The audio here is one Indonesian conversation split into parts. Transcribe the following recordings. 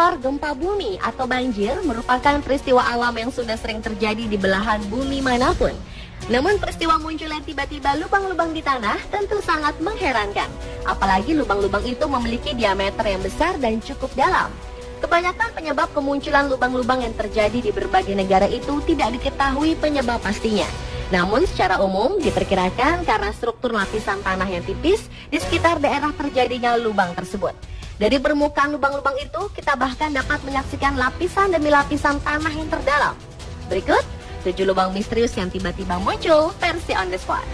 longsor, gempa bumi, atau banjir merupakan peristiwa alam yang sudah sering terjadi di belahan bumi manapun. Namun peristiwa munculnya tiba-tiba lubang-lubang di tanah tentu sangat mengherankan. Apalagi lubang-lubang itu memiliki diameter yang besar dan cukup dalam. Kebanyakan penyebab kemunculan lubang-lubang yang terjadi di berbagai negara itu tidak diketahui penyebab pastinya. Namun secara umum diperkirakan karena struktur lapisan tanah yang tipis di sekitar daerah terjadinya lubang tersebut. Dari permukaan lubang-lubang itu, kita bahkan dapat menyaksikan lapisan demi lapisan tanah yang terdalam. Berikut 7 lubang misterius yang tiba-tiba muncul versi on the spot.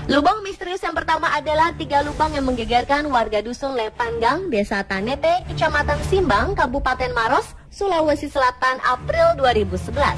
Lubang misterius yang pertama adalah 3 lubang yang menggegerkan warga dusun Lepanggang, Desa Tanete, Kecamatan Simbang, Kabupaten Maros, Sulawesi Selatan, April 2011.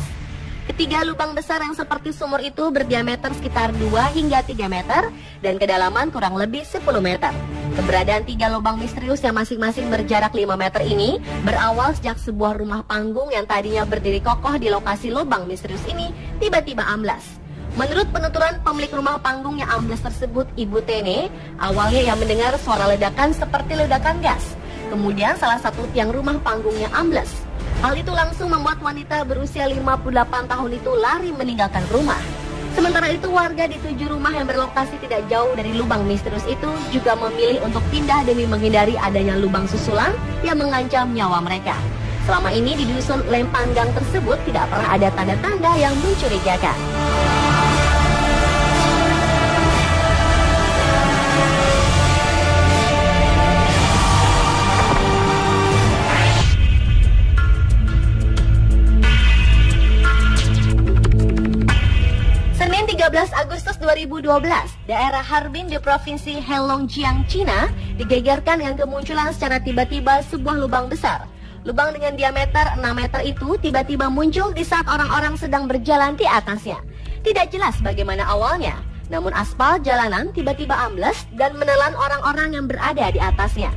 Ketiga lubang besar yang seperti sumur itu berdiameter sekitar 2 hingga 3 meter dan kedalaman kurang lebih 10 meter. Keberadaan 3 lubang misterius yang masing-masing berjarak 5 meter ini berawal sejak sebuah rumah panggung yang tadinya berdiri kokoh di lokasi lubang misterius ini tiba-tiba amblas. Menurut penuturan pemilik rumah panggung yang ambles tersebut, Ibu Tene, awalnya ia mendengar suara ledakan seperti ledakan gas. Kemudian salah satu tiang rumah panggungnya ambles. Hal itu langsung membuat wanita berusia 58 tahun itu lari meninggalkan rumah. Sementara itu warga di 7 rumah yang berlokasi tidak jauh dari lubang misterius itu juga memilih untuk pindah demi menghindari adanya lubang susulan yang mengancam nyawa mereka. Selama ini di dusun Lepanggang tersebut tidak pernah ada tanda-tanda yang mencurigakan. Senin 13 Agustus 2012, daerah Harbin di Provinsi Heilongjiang, Cina, digegerkan dengan kemunculan secara tiba-tiba sebuah lubang besar. Lubang dengan diameter 6 meter itu tiba-tiba muncul di saat orang-orang sedang berjalan di atasnya. Tidak jelas bagaimana awalnya, namun aspal jalanan tiba-tiba ambles dan menelan orang-orang yang berada di atasnya.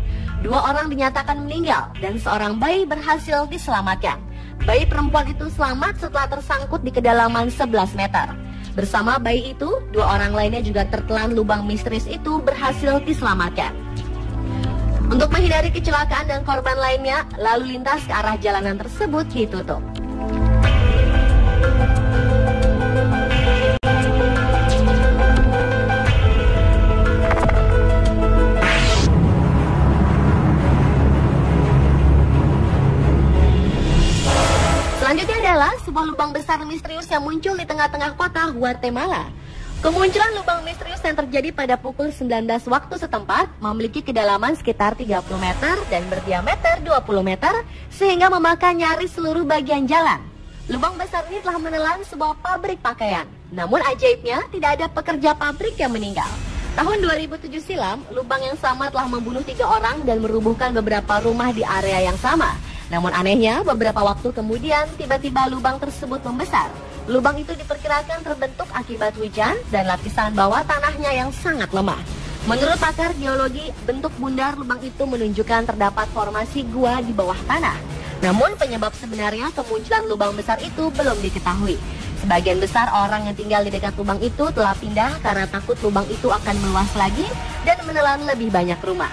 2 orang dinyatakan meninggal dan seorang bayi berhasil diselamatkan. Bayi perempuan itu selamat setelah tersangkut di kedalaman 11 meter. Bersama bayi itu, 2 orang lainnya juga tertelan lubang misterius itu berhasil diselamatkan. Untuk menghindari kecelakaan dan korban lainnya, lalu lintas ke arah jalanan tersebut ditutup. Selanjutnya adalah sebuah lubang besar misterius yang muncul di tengah-tengah kota Guatemala. Kemunculan lubang misterius yang terjadi pada pukul 19 waktu setempat memiliki kedalaman sekitar 30 meter dan berdiameter 20 meter sehingga memakan nyaris seluruh bagian jalan. Lubang besar ini telah menelan sebuah pabrik pakaian. Namun ajaibnya tidak ada pekerja pabrik yang meninggal. Tahun 2007 silam, lubang yang sama telah membunuh 3 orang dan merubuhkan beberapa rumah di area yang sama. Namun anehnya, beberapa waktu kemudian tiba-tiba lubang tersebut membesar. Lubang itu diperkirakan terbentuk akibat hujan dan lapisan bawah tanahnya yang sangat lemah. Menurut pakar geologi, bentuk bundar lubang itu menunjukkan terdapat formasi gua di bawah tanah. Namun penyebab sebenarnya kemunculan lubang besar itu belum diketahui. Sebagian besar orang yang tinggal di dekat lubang itu telah pindah karena takut lubang itu akan meluas lagi dan menelan lebih banyak rumah.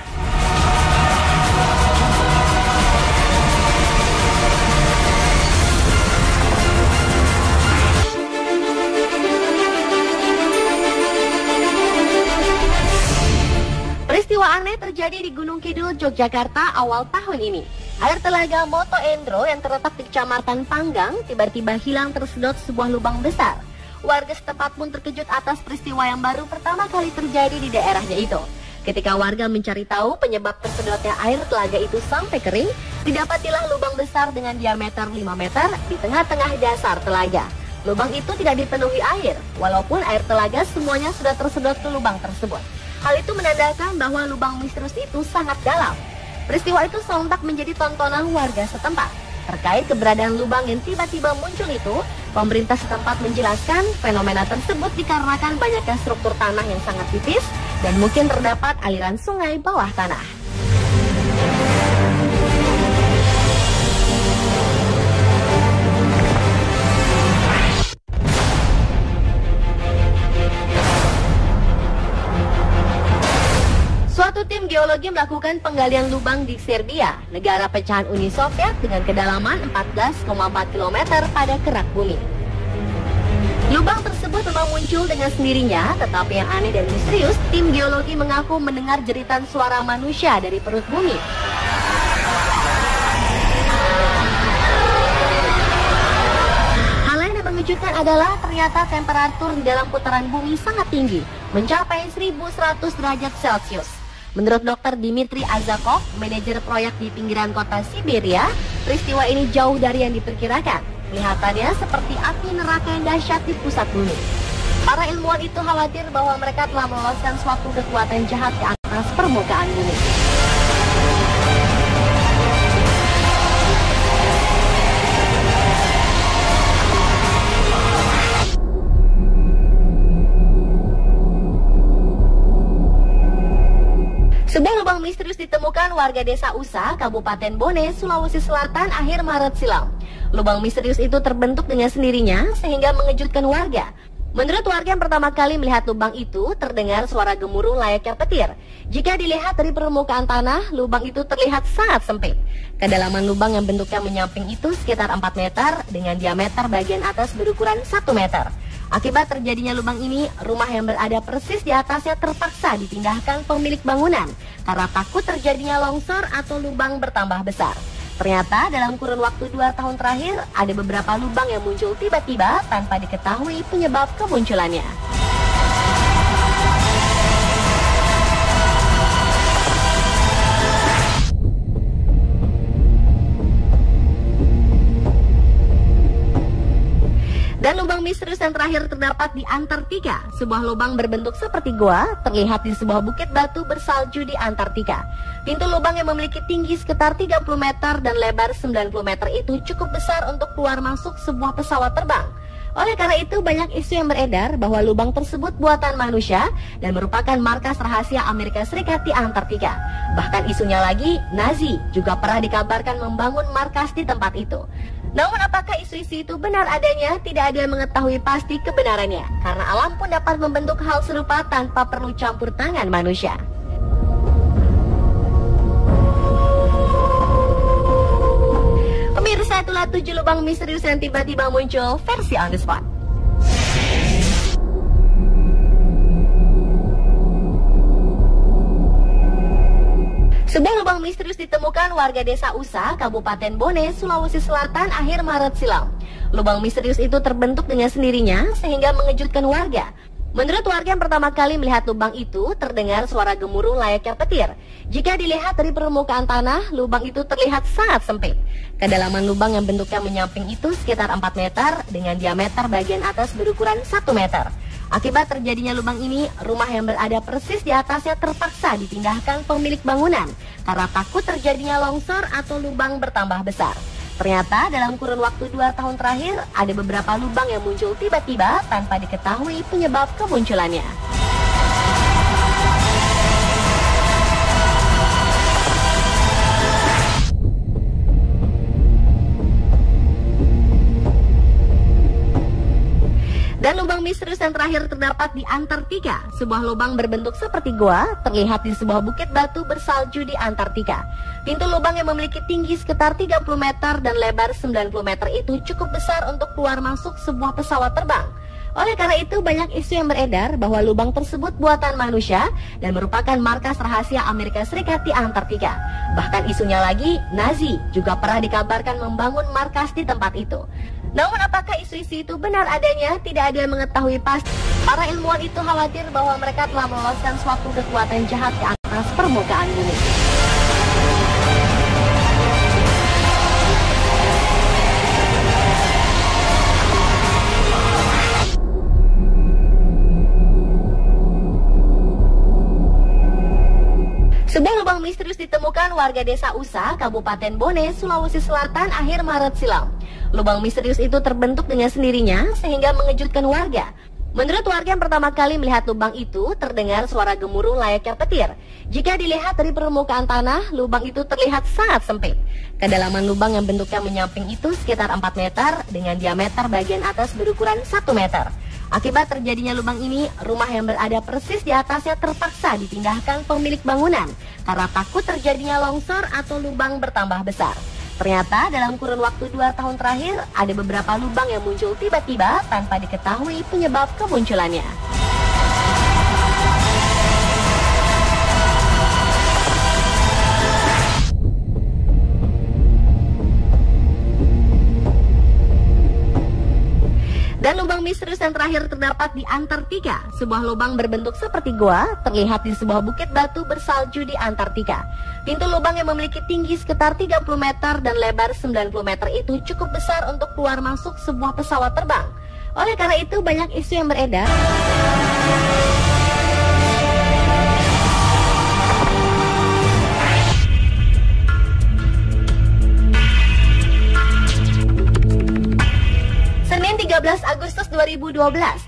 Peristiwa aneh terjadi di Gunung Kidul, Yogyakarta awal tahun ini. Air telaga Moto Endro yang terletak di Kecamatan Panggang tiba-tiba hilang tersedot sebuah lubang besar. Warga setempat pun terkejut atas peristiwa yang baru pertama kali terjadi di daerahnya itu. Ketika warga mencari tahu penyebab tersedotnya air telaga itu sampai kering, didapatilah lubang besar dengan diameter 5 meter di tengah-tengah dasar telaga. Lubang itu tidak dipenuhi air, walaupun air telaga semuanya sudah tersedot ke lubang tersebut. Hal itu menandakan bahwa lubang misterius itu sangat dalam. Peristiwa itu sontak menjadi tontonan warga setempat. Terkait keberadaan lubang yang tiba-tiba muncul itu, pemerintah setempat menjelaskan fenomena tersebut dikarenakan banyaknya struktur tanah yang sangat tipis dan mungkin terdapat aliran sungai bawah tanah. Satu tim geologi melakukan penggalian lubang di Serbia, negara pecahan Uni Soviet dengan kedalaman 14,4 km pada kerak bumi. Lubang tersebut memang muncul dengan sendirinya, tetapi yang aneh dan misterius, tim geologi mengaku mendengar jeritan suara manusia dari perut bumi. Hal lain yang mengejutkan adalah ternyata temperatur di dalam putaran bumi sangat tinggi, mencapai 1100 derajat Celcius. Menurut Dr. Dmitry Azakov, manajer proyek di pinggiran kota Siberia, peristiwa ini jauh dari yang diperkirakan. Kelihatannya seperti api neraka yang dahsyat di pusat bumi. Para ilmuwan itu khawatir bahwa mereka telah meloloskan suatu kekuatan jahat di atas permukaan bumi. Sebuah lubang misterius ditemukan warga desa Usa, Kabupaten Bone, Sulawesi Selatan akhir Maret silam. Lubang misterius itu terbentuk dengan sendirinya sehingga mengejutkan warga. Menurut warga yang pertama kali melihat lubang itu, terdengar suara gemuruh layaknya petir. Jika dilihat dari permukaan tanah, lubang itu terlihat sangat sempit. Kedalaman lubang yang bentuknya menyamping itu sekitar 4 meter dengan diameter bagian atas berukuran 1 meter. Akibat terjadinya lubang ini, rumah yang berada persis di atasnya terpaksa dipindahkan pemilik bangunan karena takut terjadinya longsor atau lubang bertambah besar. Ternyata dalam kurun waktu 2 tahun terakhir, ada beberapa lubang yang muncul tiba-tiba tanpa diketahui penyebab kemunculannya. Dan lubang misterius yang terakhir terdapat di Antartika. Sebuah lubang berbentuk seperti gua terlihat di sebuah bukit batu bersalju di Antartika. Pintu lubang yang memiliki tinggi sekitar 30 meter dan lebar 90 meter itu cukup besar untuk keluar masuk sebuah pesawat terbang. Oleh karena itu banyak isu yang beredar bahwa lubang tersebut buatan manusia dan merupakan markas rahasia Amerika Serikat di Antartika. Bahkan isunya lagi, Nazi juga pernah dikabarkan membangun markas di tempat itu. Namun apakah isu-isu itu benar adanya? Tidak ada yang mengetahui pasti kebenarannya, karena alam pun dapat membentuk hal serupa tanpa perlu campur tangan manusia. Pemirsa, itulah 7 lubang misterius yang tiba-tiba muncul versi on the spot. Sebuah lubang misterius ditemukan warga desa Usa, Kabupaten Bone, Sulawesi Selatan akhir Maret silam. Lubang misterius itu terbentuk dengan sendirinya sehingga mengejutkan warga. Menurut warga yang pertama kali melihat lubang itu, terdengar suara gemuruh layaknya petir. Jika dilihat dari permukaan tanah, lubang itu terlihat sangat sempit. Kedalaman lubang yang bentuknya menyamping itu sekitar 4 meter dengan diameter bagian atas berukuran 1 meter. Akibat terjadinya lubang ini, rumah yang berada persis di atasnya terpaksa dipindahkan pemilik bangunan karena takut terjadinya longsor atau lubang bertambah besar. Ternyata dalam kurun waktu 2 tahun terakhir, ada beberapa lubang yang muncul tiba-tiba tanpa diketahui penyebab kemunculannya. Dan lubang misterius yang terakhir terdapat di Antartika. Sebuah lubang berbentuk seperti gua terlihat di sebuah bukit batu bersalju di Antartika. Pintu lubang yang memiliki tinggi sekitar 30 meter dan lebar 90 meter itu cukup besar untuk keluar masuk sebuah pesawat terbang. Oleh karena itu banyak isu yang beredar bahwa lubang tersebut buatan manusia dan merupakan markas rahasia Amerika Serikat di Antartika. Bahkan isunya lagi, Nazi juga pernah dikabarkan membangun markas di tempat itu. Namun apakah isu-isu itu benar adanya? Tidak ada yang mengetahui pasti. Para ilmuwan itu khawatir bahwa mereka telah meloloskan suatu kekuatan jahat di atas permukaan bumi. Sebuah lubang misterius ditemukan warga desa Usa, Kabupaten Bone, Sulawesi Selatan akhir Maret silam. Lubang misterius itu terbentuk dengan sendirinya sehingga mengejutkan warga. Menurut warga yang pertama kali melihat lubang itu, terdengar suara gemuruh layaknya petir. Jika dilihat dari permukaan tanah, lubang itu terlihat sangat sempit. Kedalaman lubang yang bentuknya menyamping itu sekitar 4 meter dengan diameter bagian atas berukuran 1 meter. Akibat terjadinya lubang ini, rumah yang berada persis di atasnya terpaksa dipindahkan pemilik bangunan karena takut terjadinya longsor atau lubang bertambah besar. Ternyata dalam kurun waktu 2 tahun terakhir, ada beberapa lubang yang muncul tiba-tiba tanpa diketahui penyebab kemunculannya. Dan lubang misterius yang terakhir terdapat di Antartika. Sebuah lubang berbentuk seperti gua terlihat di sebuah bukit batu bersalju di Antartika. Pintu lubang yang memiliki tinggi sekitar 30 meter dan lebar 90 meter itu cukup besar untuk keluar masuk sebuah pesawat terbang. Oleh karena itu banyak isu yang beredar. Senin 13 Agustus 2012,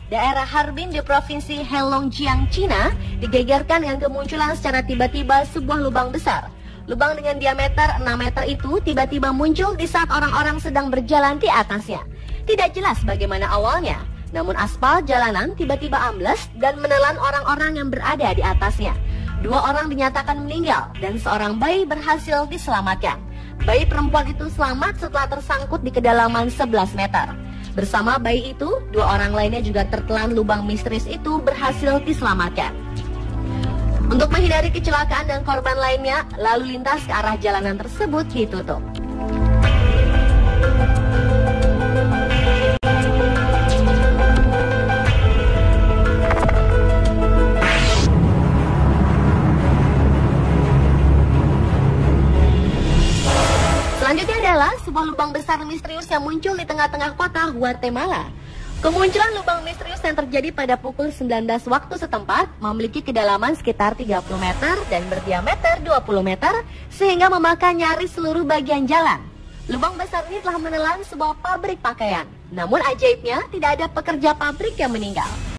daerah Harbin di Provinsi Heilongjiang, Cina, digegerkan dengan kemunculan secara tiba-tiba sebuah lubang besar. Lubang dengan diameter 6 meter itu tiba-tiba muncul di saat orang-orang sedang berjalan di atasnya. Tidak jelas bagaimana awalnya, namun aspal jalanan tiba-tiba ambles dan menelan orang-orang yang berada di atasnya. 2 orang dinyatakan meninggal dan seorang bayi berhasil diselamatkan. Bayi perempuan itu selamat setelah tersangkut di kedalaman 11 meter. Bersama bayi itu, 2 orang lainnya juga tertelan lubang misterius itu berhasil diselamatkan. Untuk menghindari kecelakaan dan korban lainnya, lalu lintas ke arah jalanan tersebut ditutup. Selanjutnya adalah sebuah lubang besar misterius yang muncul di tengah-tengah kota Guatemala. Kemunculan lubang misterius yang terjadi pada pukul 19 waktu setempat memiliki kedalaman sekitar 30 meter dan berdiameter 20 meter sehingga memakan nyaris seluruh bagian jalan. Lubang besar ini telah menelan sebuah pabrik pakaian. Namun ajaibnya tidak ada pekerja pabrik yang meninggal.